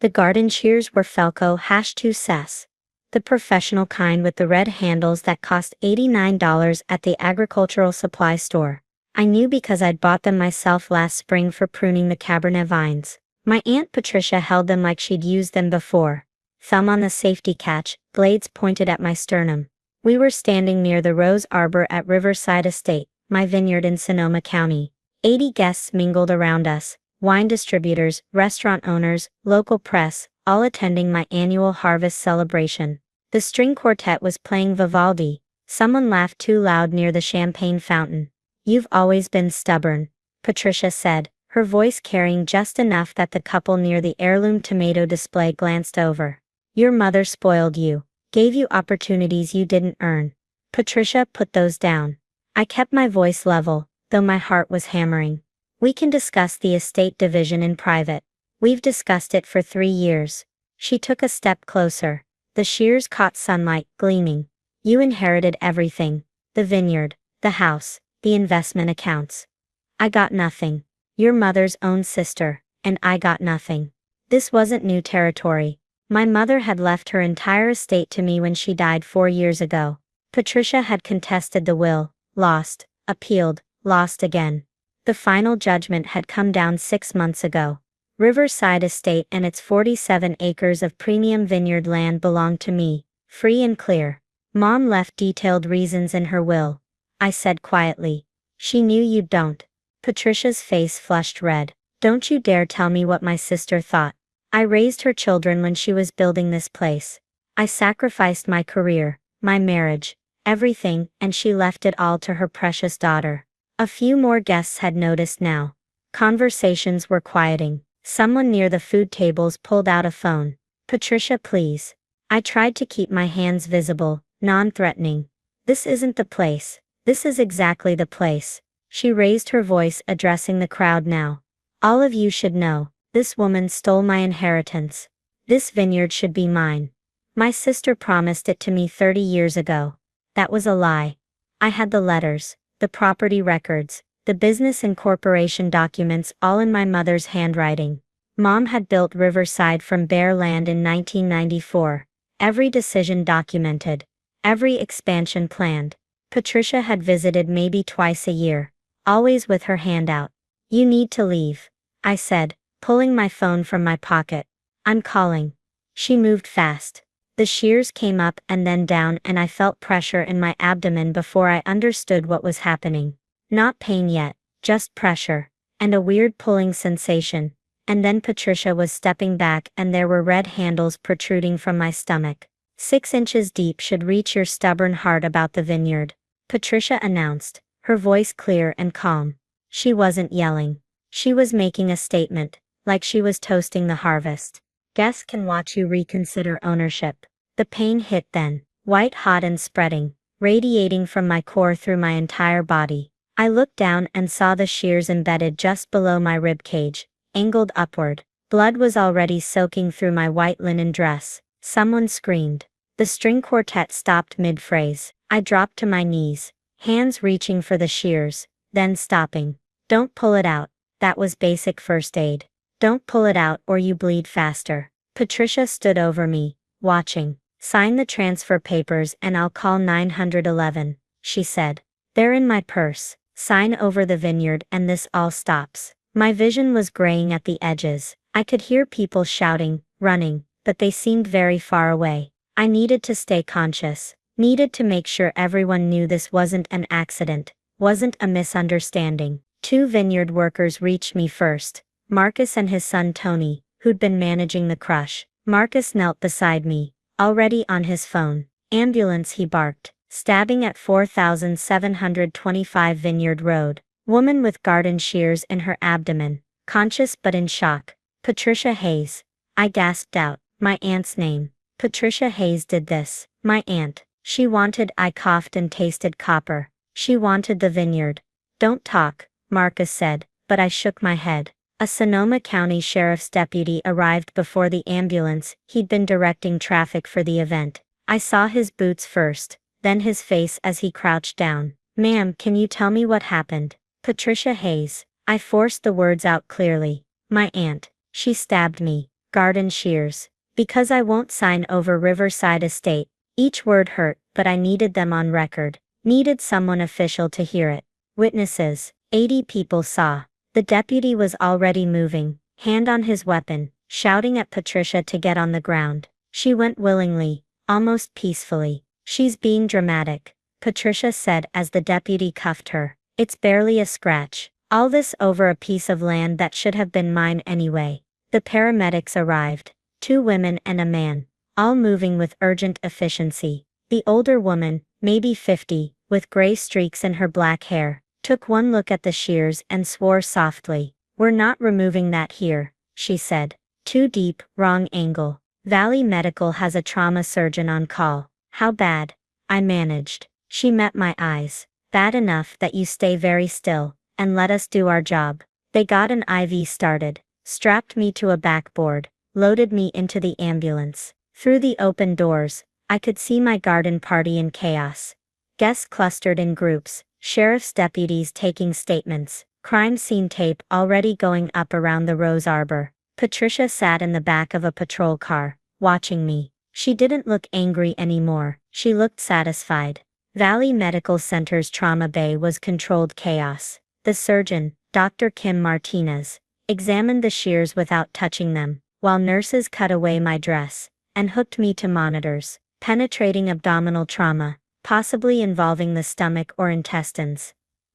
The garden shears were Felco #2 cess. The professional kind with the red handles that cost $89 at the agricultural supply store. I knew because I'd bought them myself last spring for pruning the Cabernet vines. My Aunt Patricia held them like she'd used them before. Thumb on the safety catch, blades pointed at my sternum. We were standing near the Rose Arbor at Riverside Estate, my vineyard in Sonoma County. 80 guests mingled around us, wine distributors, restaurant owners, local press, all attending my annual harvest celebration. The string quartet was playing Vivaldi. Someone laughed too loud near the champagne fountain. "You've always been stubborn," Patricia said, her voice carrying just enough that the couple near the heirloom tomato display glanced over. "Your mother spoiled you, gave you opportunities you didn't earn." Patricia put those down. I kept my voice level, though my heart was hammering. "We can discuss the estate division in private. We've discussed it for 3 years. She took a step closer. The shears caught sunlight, gleaming. "You inherited everything. The vineyard, the house, the investment accounts. I got nothing. Your mother's own sister, and I got nothing." This wasn't new territory. My mother had left her entire estate to me when she died 4 years ago. Patricia had contested the will, lost, appealed, lost again. The final judgment had come down 6 months ago. Riverside Estate and its 47 acres of premium vineyard land belonged to me, free and clear. Mom left detailed reasons in her will. I said quietly. "She knew you don't." Patricia's face flushed red. "Don't you dare tell me what my sister thought. I raised her children when she was building this place. I sacrificed my career, my marriage, everything, and she left it all to her precious daughter." A few more guests had noticed now. Conversations were quieting. Someone near the food tables pulled out a phone. "Patricia, please." I tried to keep my hands visible, non-threatening. "This isn't the place. This is exactly the place." She raised her voice, addressing the crowd now. "All of you should know, this woman stole my inheritance. This vineyard should be mine. My sister promised it to me 30 years ago. That was a lie. I had the letters, the property records, the business incorporation documents all in my mother's handwriting. Mom had built Riverside from bare land in 1994. Every decision documented. Every expansion planned. Patricia had visited maybe twice a year. Always with her hand out. "You need to leave," I said, pulling my phone from my pocket. "I'm calling." She moved fast. The shears came up and then down, and I felt pressure in my abdomen before I understood what was happening. Not pain yet, just pressure, and a weird pulling sensation. And then Patricia was stepping back and there were red handles protruding from my stomach. 6 inches deep should reach your stubborn heart about the vineyard," Patricia announced, her voice clear and calm. She wasn't yelling. She was making a statement, like she was toasting the harvest. "Guests can watch you reconsider ownership." The pain hit then, white hot and spreading, radiating from my core through my entire body. I looked down and saw the shears embedded just below my rib cage, angled upward. Blood was already soaking through my white linen dress. Someone screamed. The string quartet stopped mid-phrase. I dropped to my knees, hands reaching for the shears, then stopping. "Don't pull it out." That was basic first aid. "Don't pull it out or you bleed faster." Patricia stood over me, watching. "Sign the transfer papers and I'll call 911, she said. "They're in my purse. Sign over the vineyard and this all stops." My vision was graying at the edges. I could hear people shouting, running, but they seemed very far away. I needed to stay conscious, needed to make sure everyone knew this wasn't an accident, wasn't a misunderstanding. 2 vineyard workers reached me first, Marcus and his son Tony, who'd been managing the crush. Marcus knelt beside me, already on his phone. "Ambulance," he barked, stabbing at 4725 Vineyard Road. Woman with garden shears in her abdomen, conscious but in shock. "Patricia Hayes." I gasped out, my aunt's name. Patricia Hayes did this. My aunt. She wanted. I coughed and tasted copper. She wanted the vineyard. "Don't talk," Marcus said, but I shook my head. A Sonoma County Sheriff's deputy arrived before the ambulance. He'd been directing traffic for the event. I saw his boots first, then his face as he crouched down. "Ma'am, can you tell me what happened?" "Patricia Hayes." I forced the words out clearly. "My aunt. She stabbed me." Garden Shears. Because I won't sign over Riverside Estate. Each word hurt, but I needed them on record. Needed someone official to hear it. Witnesses. 80 people saw. The deputy was already moving, hand on his weapon, shouting at Patricia to get on the ground. She went willingly, almost peacefully. She's being dramatic, Patricia said as the deputy cuffed her. It's barely a scratch. All this over a piece of land that should have been mine anyway. The paramedics arrived. 2 women and a man, all moving with urgent efficiency. The older woman, maybe 50, with gray streaks in her black hair, took one look at the Shears and swore softly. We're not removing that here, she said. Too deep, wrong angle. Valley Medical has a trauma surgeon on call. How bad? I managed. She met my eyes. Bad enough that you stay very still, and let us do our job. They got an IV started, strapped me to a backboard, loaded me into the ambulance. Through the open doors, I could see my garden party in chaos. Guests clustered in groups, sheriff's deputies taking statements, crime scene tape already going up around the rose arbor. Patricia sat in the back of a patrol car, watching me. She didn't look angry anymore, she looked satisfied. Valley Medical Center's trauma bay was controlled chaos. The surgeon, Dr. Kim Martinez, examined the Shears without touching them, while nurses cut away my dress and hooked me to monitors. Penetrating abdominal trauma, possibly involving the stomach or intestines.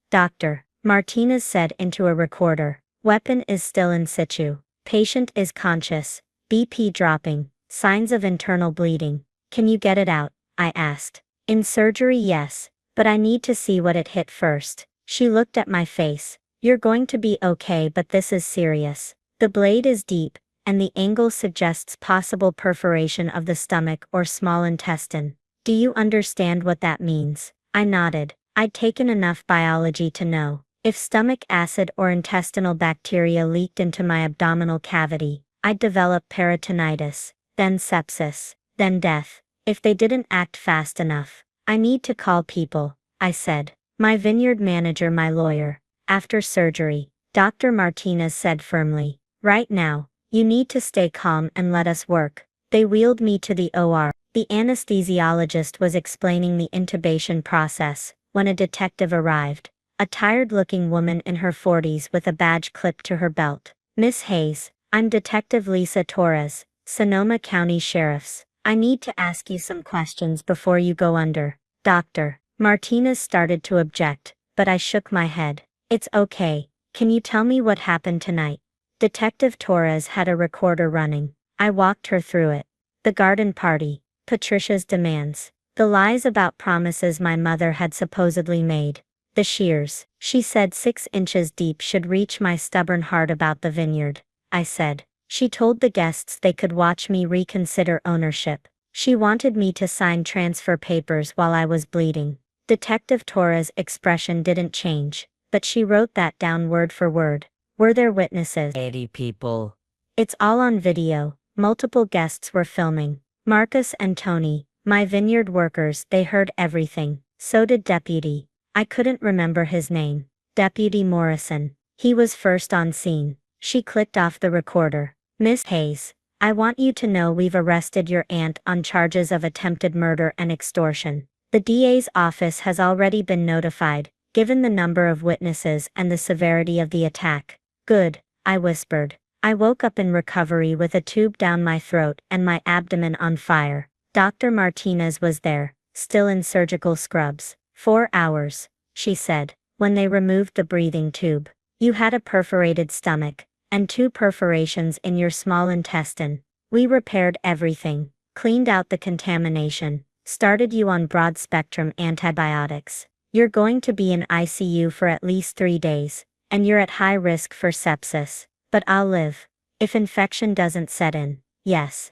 Dr. Martinez said into a recorder. Weapon is still in situ. Patient is conscious. BP dropping. Signs of internal bleeding. Can you get it out? I asked. In surgery, yes, but I need to see what it hit first. She looked at my face. You're going to be okay, but this is serious. The blade is deep, and the angle suggests possible perforation of the stomach or small intestine. Do you understand what that means? I nodded. I'd taken enough biology to know. If stomach acid or intestinal bacteria leaked into my abdominal cavity, I'd develop peritonitis, then sepsis, then death. If they didn't act fast enough. I need to call people, I said. My vineyard manager, my lawyer. After surgery, Dr. Martinez said firmly. Right now, you need to stay calm and let us work. They wheeled me to the OR. The anesthesiologist was explaining the intubation process when a detective arrived. A tired-looking woman in her 40s with a badge clipped to her belt. Miss Hayes, I'm Detective Lisa Torres, Sonoma County Sheriff's. I need to ask you some questions before you go under. Dr. Martinez started to object, but I shook my head. It's okay. Can you tell me what happened tonight? Detective Torres had a recorder running. I walked her through it. The garden party. Patricia's demands. The lies about promises my mother had supposedly made. The Shears, she said 6 inches deep, should reach my stubborn heart about the vineyard. I said. She told the guests they could watch me reconsider ownership. She wanted me to sign transfer papers while I was bleeding. Detective Torres' expression didn't change, but she wrote that down word for word. Were there witnesses? 80 people. It's all on video. Multiple guests were filming. Marcus and Tony, my vineyard workers, they heard everything. So did Deputy. I couldn't remember his name. Deputy Morrison. He was first on scene. She clicked off the recorder. Miss Hayes, I want you to know we've arrested your aunt on charges of attempted murder and extortion. The DA's office has already been notified, given the number of witnesses and the severity of the attack. Good, I whispered. I woke up in recovery with a tube down my throat and my abdomen on fire. Dr. Martinez was there, still in surgical scrubs. 4 hours, she said, when they removed the breathing tube. You had a perforated stomach, and 2 perforations in your small intestine. We repaired everything, cleaned out the contamination, started you on broad-spectrum antibiotics. You're going to be in ICU for at least 3 days, and you're at high risk for sepsis. But I'll live. If infection doesn't set in, yes.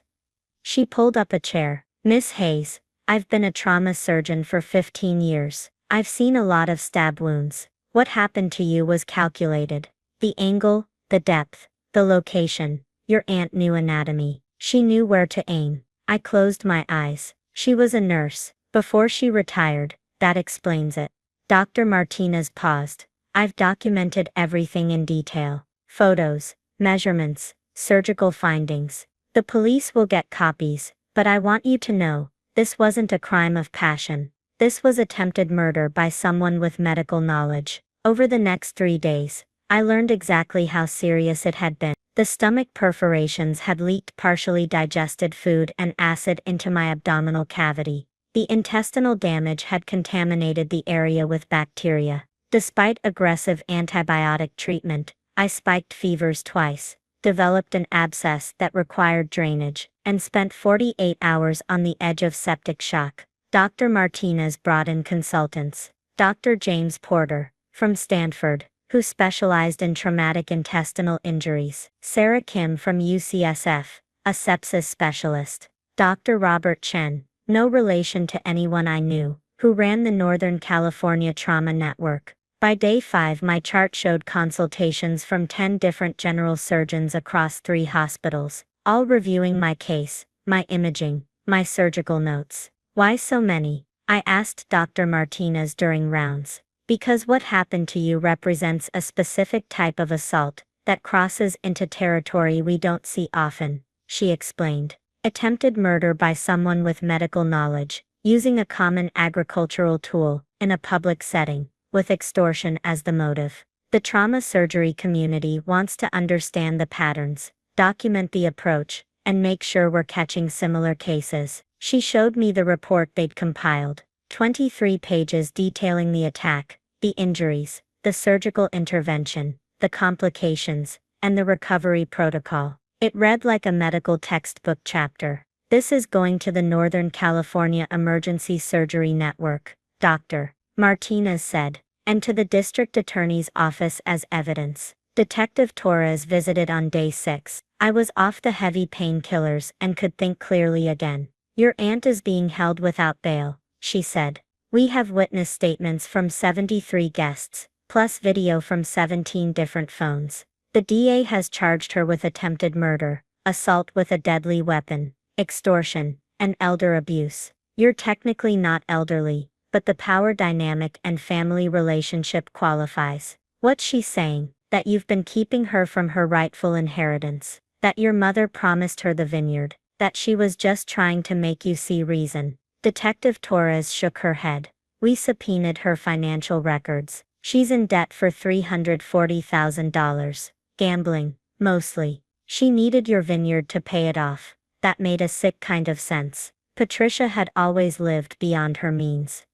She pulled up a chair. Miss Hayes, I've been a trauma surgeon for 15 years. I've seen a lot of stab wounds. What happened to you was calculated. The angle, the depth, the location. Your aunt knew anatomy. She knew where to aim. I closed my eyes. She was a nurse. Before she retired, that explains it. Dr. Martinez paused. I've documented everything in detail. Photos, measurements, surgical findings. The police will get copies, but I want you to know, this wasn't a crime of passion. This was attempted murder by someone with medical knowledge. Over the next 3 days, I learned exactly how serious it had been. The stomach perforations had leaked partially digested food and acid into my abdominal cavity. The intestinal damage had contaminated the area with bacteria. Despite aggressive antibiotic treatment, I spiked fevers twice, developed an abscess that required drainage, and spent 48 hours on the edge of septic shock. Dr. Martinez brought in consultants. Dr. James Porter, from Stanford, who specialized in traumatic intestinal injuries. Sarah Kim from UCSF, a sepsis specialist. Dr. Robert Chen, no relation to anyone I knew, who ran the Northern California Trauma Network. By day 5, my chart showed consultations from 10 different general surgeons across 3 hospitals, all reviewing my case, my imaging, my surgical notes. Why so many? I asked Dr. Martinez during rounds. Because what happened to you represents a specific type of assault that crosses into territory we don't see often, she explained. Attempted murder by someone with medical knowledge, using a common agricultural tool, in a public setting, with extortion as the motive. The trauma surgery community wants to understand the patterns, document the approach, and make sure we're catching similar cases. She showed me the report they'd compiled, 23 pages detailing the attack, the injuries, the surgical intervention, the complications, and the recovery protocol. It read like a medical textbook chapter. This is going to the Northern California Emergency Surgery Network, Dr. Martinez said, and to the district attorney's office as evidence. Detective Torres visited on day 6. I was off the heavy painkillers and could think clearly again. Your aunt is being held without bail, she said. We have witness statements from 73 guests, plus video from 17 different phones. The DA has charged her with attempted murder, assault with a deadly weapon, extortion, and elder abuse. You're technically not elderly, but the power dynamic and family relationship qualifies. What's she saying? That you've been keeping her from her rightful inheritance, that your mother promised her the vineyard, that she was just trying to make you see reason. Detective Torres shook her head. We subpoenaed her financial records. She's in debt for $340,000. Gambling, mostly. She needed your vineyard to pay it off. That made a sick kind of sense. Patricia had always lived beyond her means.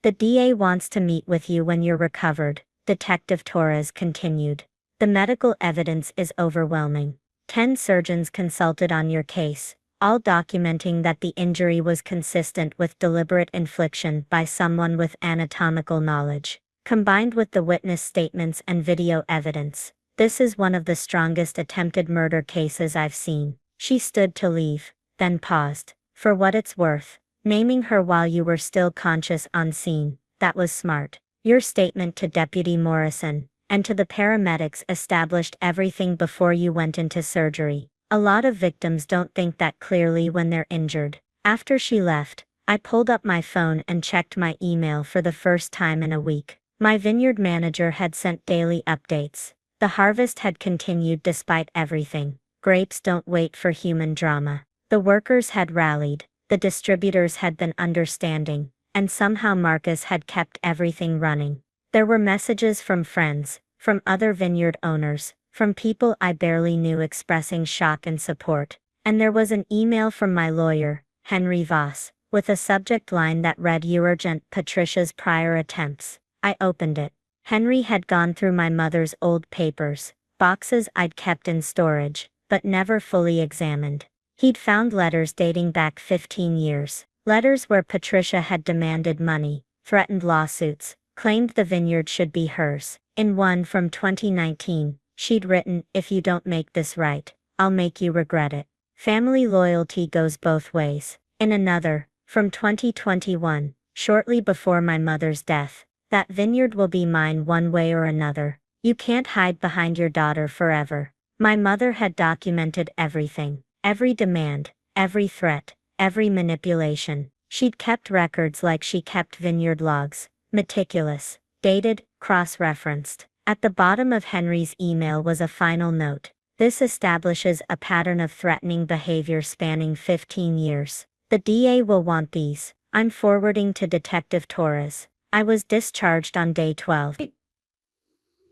The DA wants to meet with you when you're recovered, Detective Torres continued. The medical evidence is overwhelming. 10 surgeons consulted on your case, all documenting that the injury was consistent with deliberate infliction by someone with anatomical knowledge. Combined with the witness statements and video evidence, this is one of the strongest attempted murder cases I've seen. She stood to leave, then paused. For what it's worth, naming her while you were still conscious on scene, that was smart. Your statement to Deputy Morrison, and to the paramedics established everything before you went into surgery. A lot of victims don't think that clearly when they're injured. After she left, I pulled up my phone and checked my email for the first time in a week. My vineyard manager had sent daily updates. The harvest had continued despite everything. Grapes don't wait for human drama. The workers had rallied, the distributors had been understanding, and somehow Marcus had kept everything running. There were messages from friends, from other vineyard owners, from people I barely knew expressing shock and support. And there was an email from my lawyer, Henry Voss, with a subject line that read Urgent Patricia's prior attempts. I opened it. Henry had gone through my mother's old papers, boxes I'd kept in storage, but never fully examined. He'd found letters dating back 15 years. Letters where Patricia had demanded money, threatened lawsuits, claimed the vineyard should be hers. In one from 2019, she'd written, "If you don't make this right, I'll make you regret it. Family loyalty goes both ways." In another, from 2021, shortly before my mother's death, "That vineyard will be mine one way or another. You can't hide behind your daughter forever." My mother had documented everything, every demand, every threat, every manipulation. She'd kept records like she kept vineyard logs, meticulous, dated, cross-referenced. At the bottom of Henry's email was a final note. This establishes a pattern of threatening behavior spanning 15 years. The DA will want these. I'm forwarding to Detective Torres. I was discharged on day 12.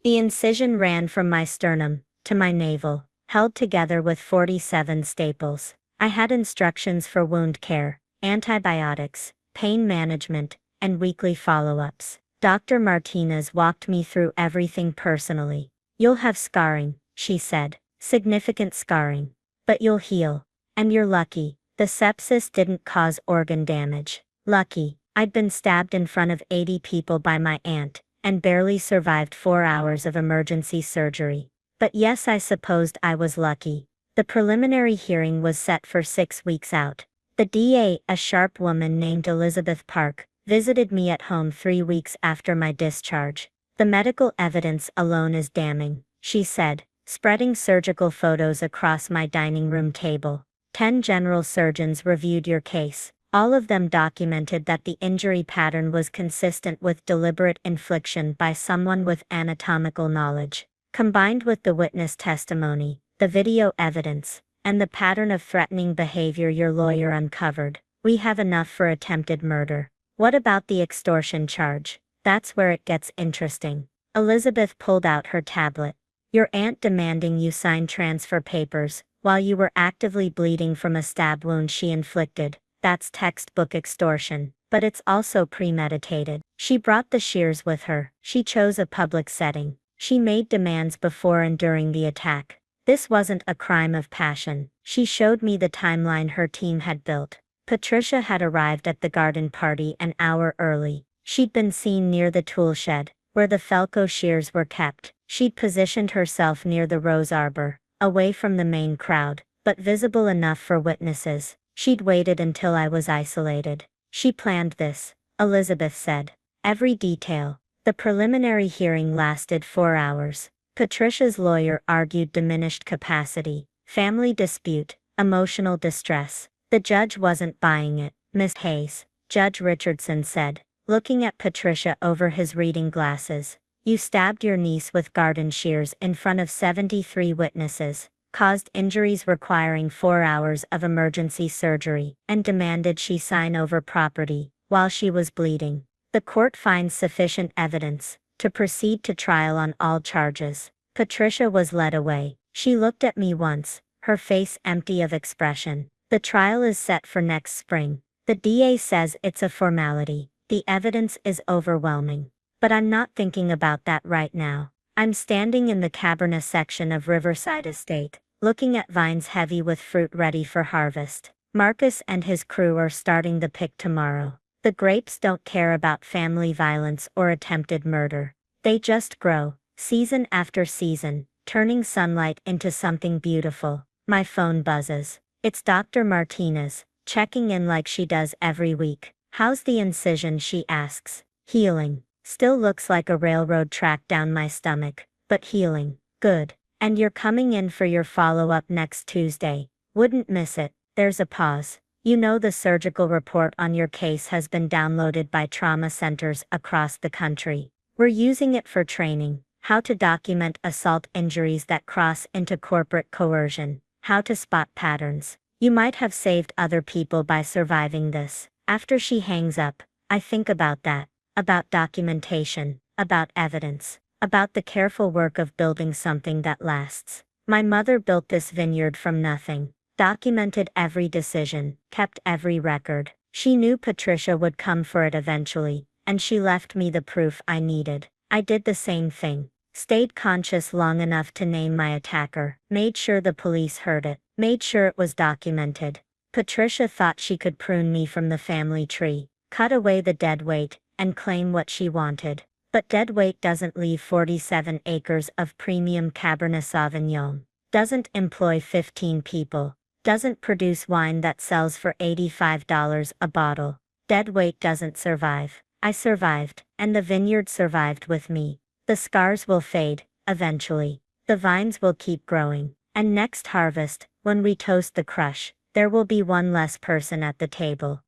The incision ran from my sternum to my navel, held together with 47 staples. I had instructions for wound care, antibiotics, pain management, and weekly follow-ups. Dr. Martinez walked me through everything personally. You'll have scarring, she said. Significant scarring. But you'll heal. And you're lucky. The sepsis didn't cause organ damage. Lucky. I'd been stabbed in front of 80 people by my aunt, and barely survived 4 hours of emergency surgery. But yes, I supposed I was lucky. The preliminary hearing was set for 6 weeks out. The DA, a sharp woman named Elizabeth Park, visited me at home 3 weeks after my discharge. The medical evidence alone is damning, she said, spreading surgical photos across my dining room table. 10 general surgeons reviewed your case. All of them documented that the injury pattern was consistent with deliberate infliction by someone with anatomical knowledge. Combined with the witness testimony, the video evidence, and the pattern of threatening behavior your lawyer uncovered, we have enough for attempted murder. What about the extortion charge? That's where it gets interesting. Elizabeth pulled out her tablet. Your aunt demanding you sign transfer papers, while you were actively bleeding from a stab wound she inflicted. That's textbook extortion, but it's also premeditated. She brought the Shears with her. She chose a public setting. She made demands before and during the attack. This wasn't a crime of passion. She showed me the timeline her team had built. Patricia had arrived at the garden party an hour early. She'd been seen near the tool shed, where the Falco shears were kept. She'd positioned herself near the rose arbor, away from the main crowd, but visible enough for witnesses. She'd waited until I was isolated. She planned this, Elizabeth said. Every detail. The preliminary hearing lasted 4 hours. Patricia's lawyer argued diminished capacity, family dispute, emotional distress. The judge wasn't buying it. Miss Hayes, Judge Richardson said, looking at Patricia over his reading glasses. You stabbed your niece with garden shears in front of 73 witnesses, caused injuries requiring 4 hours of emergency surgery, and demanded she sign over property while she was bleeding. The court finds sufficient evidence to proceed to trial on all charges. Patricia was led away. She looked at me once, her face empty of expression. The trial is set for next spring. The DA says it's a formality. The evidence is overwhelming. But I'm not thinking about that right now. I'm standing in the Cabernet section of Riverside Estate, looking at vines heavy with fruit ready for harvest. Marcus and his crew are starting the pick tomorrow. The grapes don't care about family violence or attempted murder. They just grow, season after season, turning sunlight into something beautiful. My phone buzzes. It's Dr. Martinez, checking in like she does every week. How's the incision, she asks. Healing. Still looks like a railroad track down my stomach, but healing. Good. And you're coming in for your follow-up next Tuesday. Wouldn't miss it. There's a pause. You know the surgical report on your case has been downloaded by trauma centers across the country. We're using it for training. How to document assault injuries that cross into corporate coercion. How to spot patterns. You might have saved other people by surviving this. After she hangs up, I think about that. About documentation, about evidence, about the careful work of building something that lasts. My mother built this vineyard from nothing, documented every decision, kept every record. She knew Patricia would come for it eventually, and she left me the proof I needed. I did the same thing. Stayed conscious long enough to name my attacker, made sure the police heard it, made sure it was documented. Patricia thought she could prune me from the family tree, cut away the dead weight, and claim what she wanted. But dead weight doesn't leave 47 acres of premium Cabernet Sauvignon, doesn't employ 15 people, doesn't produce wine that sells for $85 a bottle. Dead weight doesn't survive. I survived, and the vineyard survived with me. The scars will fade, eventually. The vines will keep growing. And next harvest, when we toast the crush, there will be one less person at the table.